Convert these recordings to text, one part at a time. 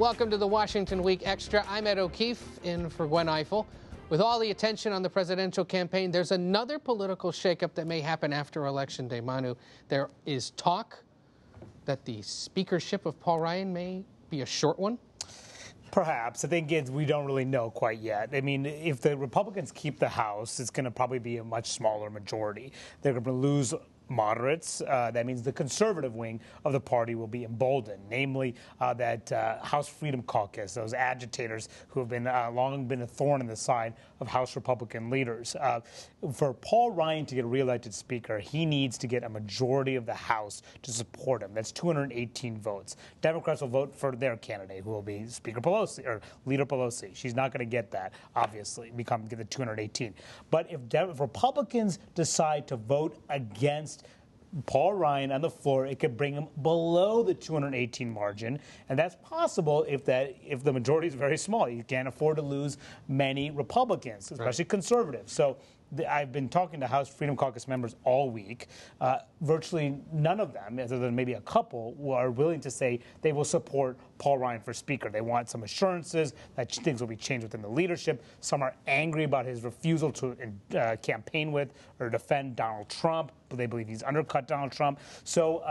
Welcome to the Washington Week Extra. I'm Ed O'Keefe in for Gwen Ifill. With all the attention on the presidential campaign, there's another political shakeup that may happen after Election Day. Manu, there is talk that the speakership of Paul Ryan may be a short one. Perhaps. I think we don't really know quite yet. I mean, if the Republicans keep the House, it's going to probably be a much smaller majority. They're going to lose moderates. That means the conservative wing of the party will be emboldened, namely that House Freedom Caucus, those agitators who have been long been a thorn in the side of House Republican leaders. For Paul Ryan to get reelected Speaker, he needs to get a majority of the House to support him. That's 218 votes. Democrats will vote for their candidate, who will be Speaker Pelosi or Leader Pelosi. She's not going to get that, obviously, get the 218. But if Republicans decide to vote against Paul Ryan on the floor, it could bring him below the 218 margin, and that's possible if the majority is very small. You can't afford to lose many Republicans, especially conservatives. So I've been talking to House Freedom Caucus members all week. Virtually none of them, other than maybe a couple, are willing to say they will support Paul Ryan for Speaker. They want some assurances that things will be changed within the leadership. Some are angry about his refusal to campaign with or defend Donald Trump, but they believe he's undercut Donald Trump. So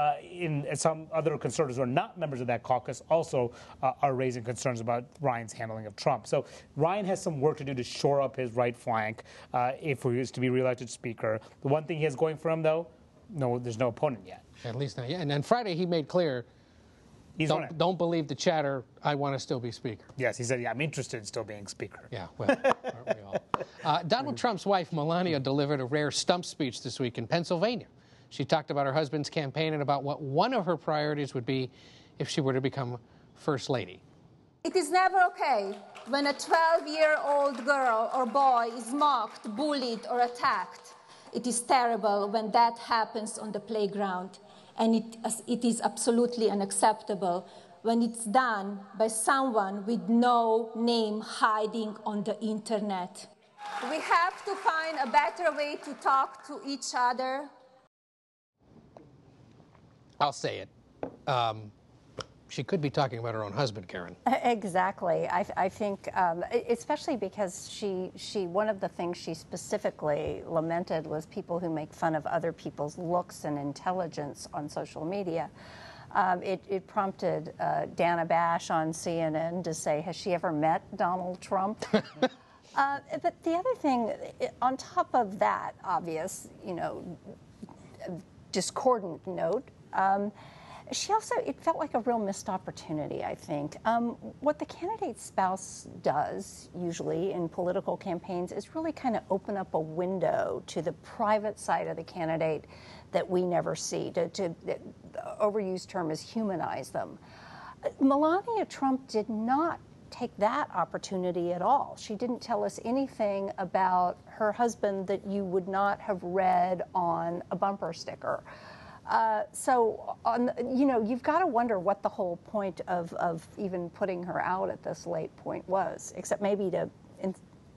some other conservatives who are not members of that caucus also are raising concerns about Ryan's handling of Trump. So Ryan has some work to do to shore up his right flank if he is to be reelected Speaker. The one thing he has going for him, though, no, there's no opponent yet. At least not yet. And then Friday he made clear, don't believe the chatter, I want to still be Speaker. Yes, he said, yeah, I'm interested in still being Speaker. Yeah, well, aren't we all? Donald Trump's wife, Melania, delivered a rare stump speech this week in Pennsylvania. She talked about her husband's campaign and about what one of her priorities would be if she were to become First Lady. It is never okay when a 12-year-old girl or boy is mocked, bullied, or attacked. It is terrible when that happens on the playground, and it is absolutely unacceptable when it's done by someone with no name hiding on the internet. We have to find a better way to talk to each other. I'll say it. She could be talking about her own husband, Karen. Exactly. I think, especially because one of the things she specifically lamented was people who make fun of other people's looks and intelligence on social media. It prompted Dana Bash on CNN to say, has she ever met Donald Trump? But the other thing, on top of that obvious, discordant note, it felt like a real missed opportunity, I think. What the candidate's spouse does, usually in political campaigns, is really kind of open up a window to the private side of the candidate that we never see. The overused term is humanize them. Melania Trump did not take that opportunity at all. She didn't tell us anything about her husband that you would not have read on a bumper sticker. You've got to wonder what the whole point of even putting her out at this late point was, except maybe to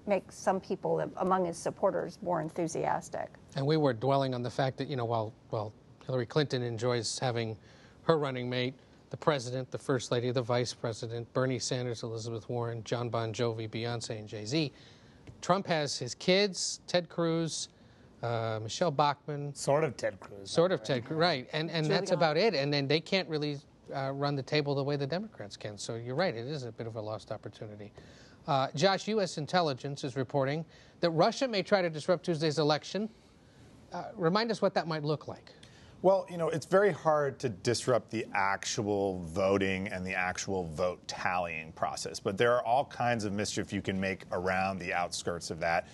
make some people among his supporters more enthusiastic. And we were dwelling on the fact that, while Hillary Clinton enjoys having her running mate, the president, the first lady, the vice president, Bernie Sanders, Elizabeth Warren, John Bon Jovi, Beyonce, and Jay-Z, Trump has his kids, Ted Cruz, Michelle Bachmann. Sort of Ted Cruz. Sort of Ted Cruz, right. And that's about it. And then they can't really run the table the way the Democrats can. So you're right, it is a bit of a lost opportunity. Josh, U.S. intelligence is reporting that Russia may try to disrupt Tuesday's election. Remind us what that might look like. Well, it's very hard to disrupt the actual voting and the actual vote tallying process. But there are all kinds of mischief you can make around the outskirts of that.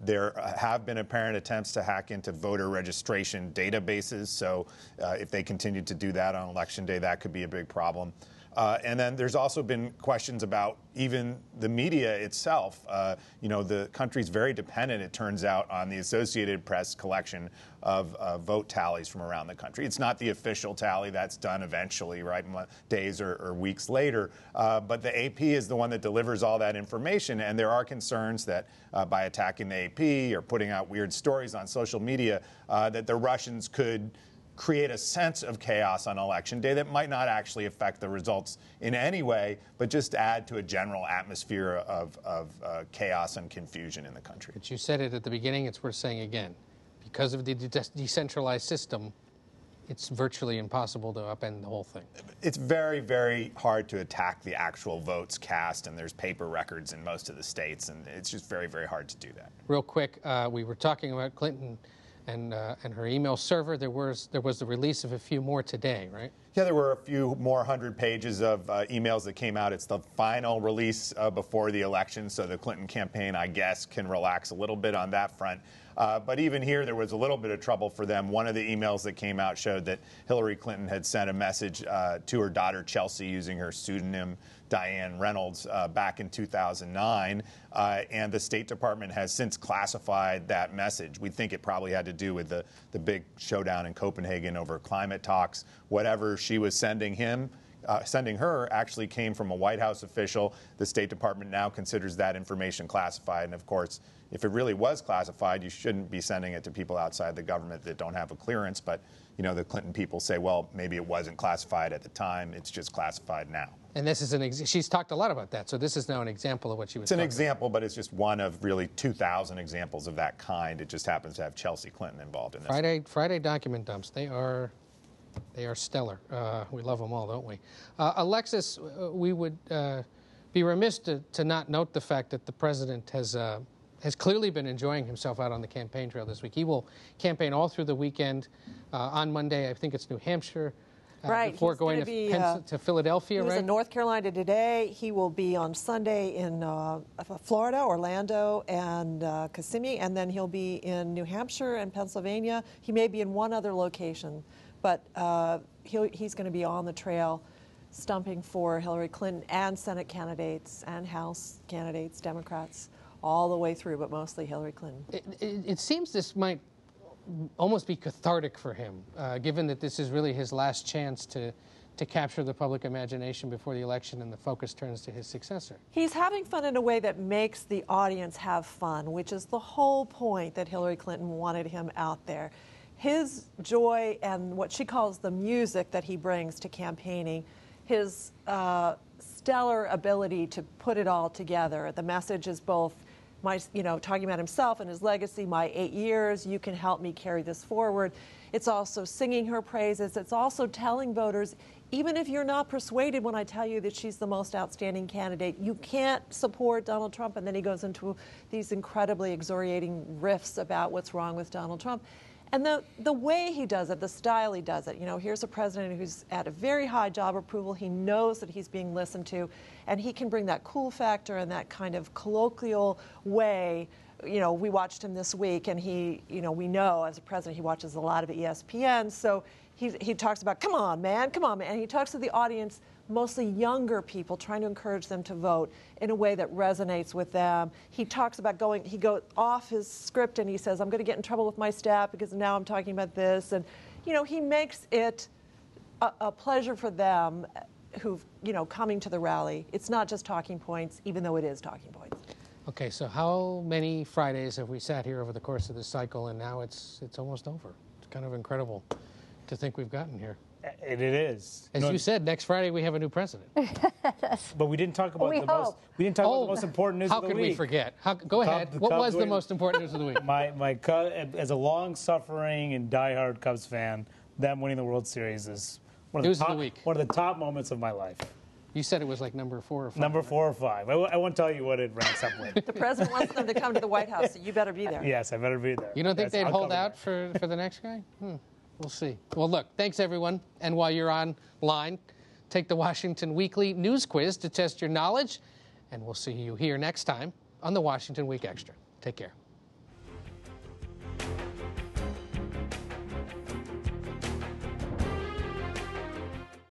There have been apparent attempts to hack into voter registration databases. So if they continue to do that on Election Day, that could be a big problem. And then there's also been questions about even the media itself. The country's very dependent, it turns out, on the Associated Press collection of vote tallies from around the country. It's not the official tally. That's done eventually, right, days or weeks later. But the AP is the one that delivers all that information. And there are concerns that by attacking the AP or putting out weird stories on social media, that the Russians could create a sense of chaos on election day that might not actually affect the results in any way, but just add to a general atmosphere of chaos and confusion in the country. But you said it at the beginning, it's worth saying again. Because of the decentralized system, it's virtually impossible to upend the whole thing. It's very, very hard to attack the actual votes cast, and there's paper records in most of the states, and it's just very, very hard to do that. Real quick, we were talking about Clinton and her email server. There was the release of a few more today, right? Yeah, there were a few more 100 pages of emails that came out. It's the final release before the election, so the Clinton campaign, I guess, can relax a little bit on that front. But even here, there was a little bit of trouble for them. One of the emails that came out showed that Hillary Clinton had sent a message to her daughter, Chelsea, using her pseudonym, Diane Reynolds, back in 2009. And the State Department has since classified that message. We think it probably had to do with the big showdown in Copenhagen over climate talks. Whatever she was sending her actually came from a White House official. The State Department now considers that information classified. And of course, if it really was classified, you shouldn't be sending it to people outside the government that don't have a clearance. But, you know, the Clinton people say, well, maybe it wasn't classified at the time. It's just classified now. And this is she's talked a lot about that. So this is now an example of what she was talking about. It's an example, but it's just one of really 2,000 examples of that kind. It just happens to have Chelsea Clinton involved in this. Friday document dumps. They are stellar. We love them all, don't we? Alexis, we would be remiss to not note the fact that the president has clearly been enjoying himself out on the campaign trail this week. He will campaign all through the weekend. On Monday, I think it's New Hampshire. Right. Before going to Philadelphia, he was in North Carolina today. He will be on Sunday in Florida, Orlando, and Kissimmee, and then he'll be in New Hampshire and Pennsylvania. He may be in one other location, but he's going to be on the trail stumping for Hillary Clinton and Senate candidates and House candidates, Democrats, all the way through, but mostly Hillary Clinton. It seems this might almost be cathartic for him, given that this is really his last chance to capture the public imagination before the election and the focus turns to his successor. He's having fun in a way that makes the audience have fun, which is the whole point that Hillary Clinton wanted him out there. His joy and what she calls the music that he brings to campaigning, his stellar ability to put it all together. The message is both talking about himself and his legacy, my 8 years, you can help me carry this forward. It's also singing her praises. It's also telling voters, even if you're not persuaded when I tell you that she's the most outstanding candidate, you can't support Donald Trump. And then he goes into these incredibly exhilarating riffs about what's wrong with Donald Trump. And the way he does it, the style he does it, here's a president who's at a very high job approval. He knows that he's being listened to, and he can bring that cool factor and that kind of colloquial way. We watched him this week, and we know as a president he watches a lot of ESPN, so he talks about, come on, man, and he talks to the audience, mostly younger people, trying to encourage them to vote in a way that resonates with them. He talks about he goes off his script and he says, I'm going to get in trouble with my staff because now I'm talking about this. And, he makes it a pleasure for them who've, coming to the rally. It's not just talking points, even though it is talking points. Okay, so how many Fridays have we sat here over the course of this cycle, and now it's almost over? It's kind of incredible to think we've gotten here. It is. As you said, next Friday we have a new president. But we didn't talk about about the most important news of the week. How could we forget? Go ahead. What was the most important news of the week? My as a long-suffering and diehard Cubs fan, them winning the World Series is one of the top moments of my life. You said it was like number 4 or 5. Number 4 or 5. I won't tell you what it ranks up with. The president wants them to come to the White House, so you better be there. Yes, I better be there. You don't think they'd hold out for the next guy? We'll see. Well, look, thanks, everyone. And while you're online, take the Washington Weekly News Quiz to test your knowledge. And we'll see you here next time on the Washington Week Extra. Take care.